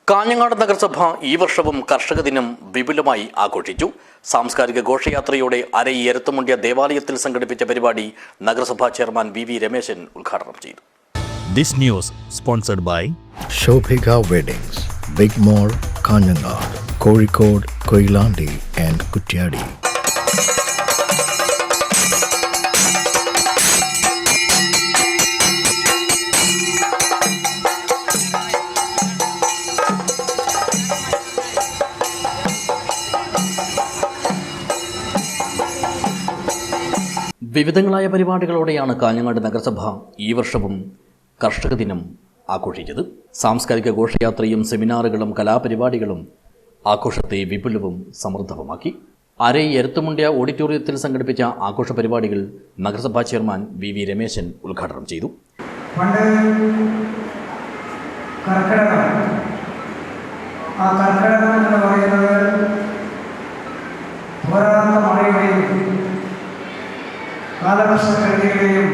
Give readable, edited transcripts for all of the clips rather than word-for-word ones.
കാഞ്ഞങ്ങാട് നഗരസഭ ഈ വർഷവും കർഷക ദിനം വിപുലമായി ആഘോഷിച്ചു. സാംസ്കാരിക ഘോഷയാത്രയോടെ അരൈ എരത്തുമുണ്ടിയ ദേവാലയത്തിൽ സംഘടിപ്പിച്ച പരിപാടി നഗരസഭാ ചെയർമാൻ വി രമേശൻ ഉദ്ഘാടനം ചെയ്തു. This news sponsored by Shobhika Weddings, Big Mall, Kaanyangad, Kozhikode, Koilandi and Kuttiyadi. വിവിധങ്ങളായ പരിപാടികളോടെയാണ് കാഞ്ഞങ്ങാട് നഗരസഭ ഈ വർഷവും കർഷക ദിനം ആഘോഷിച്ചത്. സാംസ്കാരിക ഘോഷയാത്രയും സെമിനാറുകളും കലാപരിപാടികളും ആഘോഷത്തെ വിപുലവും സമൃദ്ധവുമാക്കി. അരൈ എരത്തുമുണ്ടിയ ഓഡിറ്റോറിയത്തിൽ സംഘടിപ്പിച്ച ആഘോഷ പരിപാടികൾ നഗരസഭാ ചെയർമാൻ വി രമേശൻ ഉദ്ഘാടനം ചെയ്തു. കാലവർഷക്കെടുതിയുടെയും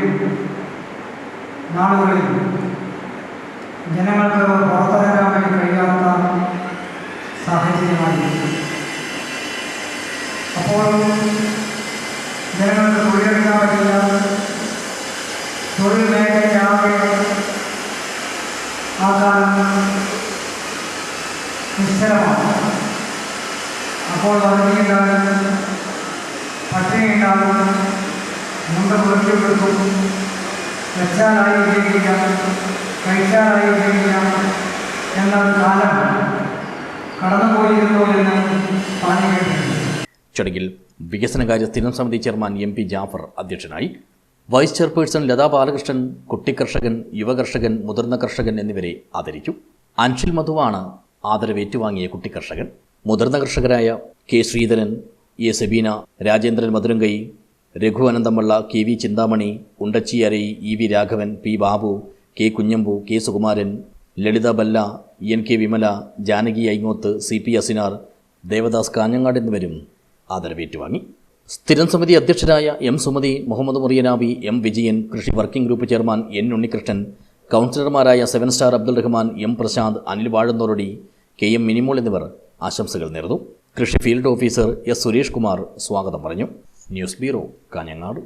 നാളുകളിൽ ജനങ്ങൾക്ക് പുറത്തിറങ്ങാൻ വേണ്ടി കഴിയാത്ത സാഹചര്യമായിരുന്നു. അപ്പോൾ ജനങ്ങൾക്ക് തൊഴിലെടുക്കാൻ പറ്റില്ല, തൊഴിൽ മേഖലയാകെ ആ കാലം നിശ്ചലമാണ്. അപ്പോൾ വറുതിയുണ്ടാകും, പട്ടിണി ഉണ്ടാകും, മുമ്പ് കുറിച്ച് കൊടുക്കും, വെച്ചാലായി ഉപയോഗിക്കാം, കഴിച്ചാലായി ഉപയോഗിക്കാം എന്നൊരു കാലം കടന്നുപോയിരുന്നു എന്ന് പറഞ്ഞു കേട്ടിട്ടുണ്ട്. ചടങ്ങിൽ വികസനകാര്യ സ്ഥിരം സമിതി ചെയർമാൻ MP ജാഫർ അധ്യക്ഷനായി. വൈസ് ചെയർപേഴ്സൺ ലതാ ബാലകൃഷ്ണൻ, കുട്ടിക്കർഷകൻ, യുവകർഷകൻ, മുതിർന്ന കർഷകൻ എന്നിവരെ ആദരിച്ചു. അൻഷിൽ മധുവാണ് ആദരവ് ഏറ്റുവാങ്ങിയ കുട്ടിക്കർഷകൻ. മുതിർന്ന കർഷകരായ K Sreedharan, A Sebina, Rajendran മധുരങ്കൈ, Raghu അനന്തമള്ള, KV Chintamani, ഉണ്ടച്ചി അരൈ, EV Raghavan, P Babu, K Kunhambu, K Sukumaran, Lalitha ബല്ല, NK Vimala, Janaki Aingoth, CP Asinar, Devdas Kanhangad എന്നിവരും ആദരവേറ്റുവാങ്ങി. സ്ഥിരം സമിതി അധ്യക്ഷരായ M സുമതി, മുഹമ്മദ് മുറിയനാബി, M വിജയൻ, കൃഷി working group chairman N Unnikrishnan, കൗൺസിലർമാരായ 7 സ്റ്റാർ അബ്ദുൾ റഹ്മാൻ, M പ്രശാന്ത്, അനിൽ വാഴന്നോറടി, KM മിനിമോൾ എന്നിവർ ആശംസകൾ നേർന്നു. കൃഷി field officer S Suresh Kumar സ്വാഗതം പറഞ്ഞു. News bureau, Kanhangad.